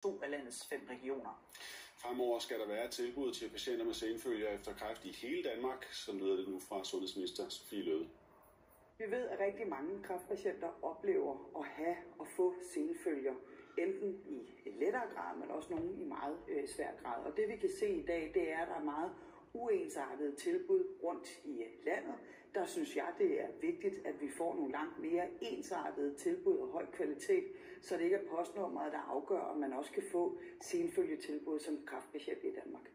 2 af landets 5 regioner. Fremover skal der være et tilbud til patienter med senfølger efter kræft i hele Danmark, som lyder det nu fra sundhedsminister Sophie Løhde. Vi ved, at rigtig mange kræftpatienter oplever at have og få senfølger, enten i lettere grad, men også nogle i meget svær grad. Og det vi kan se i dag, det er, at der er meget uensartede tilbud rundt i landet. Der synes jeg, det er vigtigt, at vi får nogle langt mere ensartede tilbud og høj kvalitet, så det ikke er postnummeret, der afgør, om man også kan få senfølgetilbud som kræftpatient i Danmark.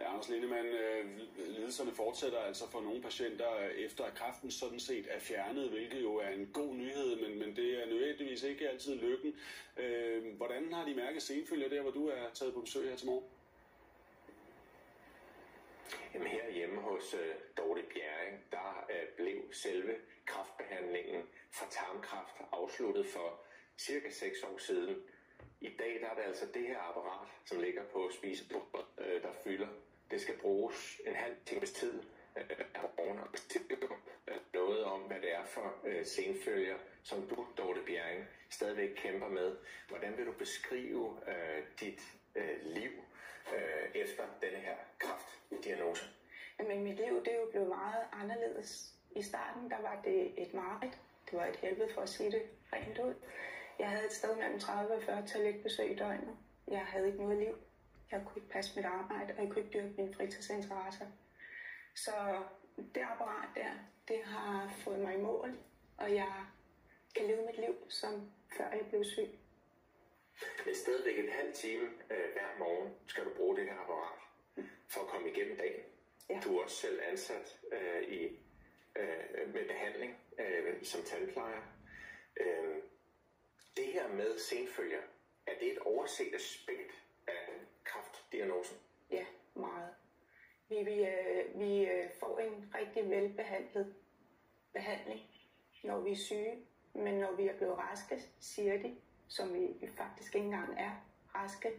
Ja, Anders Lindemann, lidelserne fortsætter altså for nogle patienter efter at kræften sådan set er fjernet, hvilket jo er en god nyhed, men det er nødvendigvis ikke altid lykken. Hvordan har de mærket senfølger der, hvor du er taget på besøg her til morgen? Jamen herhjemme hos Dorte Bjerring, der blev selve kræftbehandlingen for tarmkræft afsluttet for cirka 6 år siden. I dag der er det altså det her apparat, som ligger på spisebordet, der fylder. Det skal bruges en halv times tid morgen og noget om, hvad det er for senfølger, som du, Dorte Bjerring, stadigvæk kæmper med. Hvordan vil du beskrive dit liv efter denne her kræftdiagnose? Men mit liv, det er jo blevet meget anderledes. I starten, der var det et mareridt. Det var et helvede for at sige det rent ud. Jeg havde et sted mellem 30 og 40 toiletbesøg i døgnet. Jeg havde ikke noget liv. Jeg kunne ikke passe mit arbejde, og jeg kunne ikke dyrke mine fritidsinteresser. Så det apparat der, det har fået mig i mål, og jeg kan leve mit liv, som før jeg blev syg. Men stadigvæk en halv time hver morgen skal du bruge det her apparat for at komme igennem dagen. Ja. Du er også selv ansat med behandling som tandplejer. Det her med senfølger, er det et overset aspekt af kræftdiagnosen? Ja, meget. Vi får en rigtig velbehandlet behandling, når vi er syge, men når vi er blevet raske, siger de, som vi faktisk ikke engang er raske,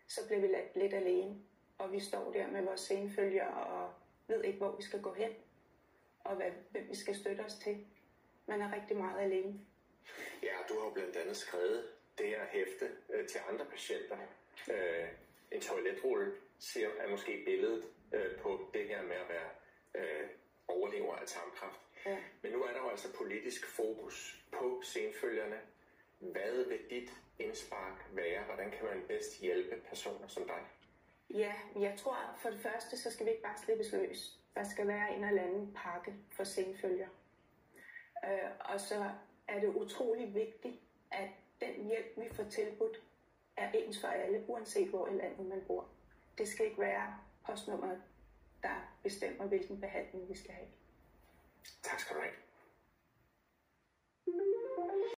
så bliver vi lidt alene. Og vi står der med vores senfølger og ved ikke, hvor vi skal gå hen, og hvem vi skal støtte os til. Man er rigtig meget alene. Ja, du har jo blandt andet skrevet det her hæfte til andre patienter. En toiletrulle er måske billedet på det her med at være overlever af tarmkræft. Ja. Men nu er der jo altså politisk fokus på senfølgerne. Hvad vil dit indspark være? Hvordan kan man bedst hjælpe personer som dig? Ja, jeg tror for det første, så skal vi ikke bare slippes løs. Der skal være en eller anden pakke for senfølger. Og så er det utrolig vigtigt, at den hjælp, vi får tilbudt, er ens for alle, uanset hvor i landet man bor. Det skal ikke være postnummeret, der bestemmer, hvilken behandling vi skal have. Tak skal du have.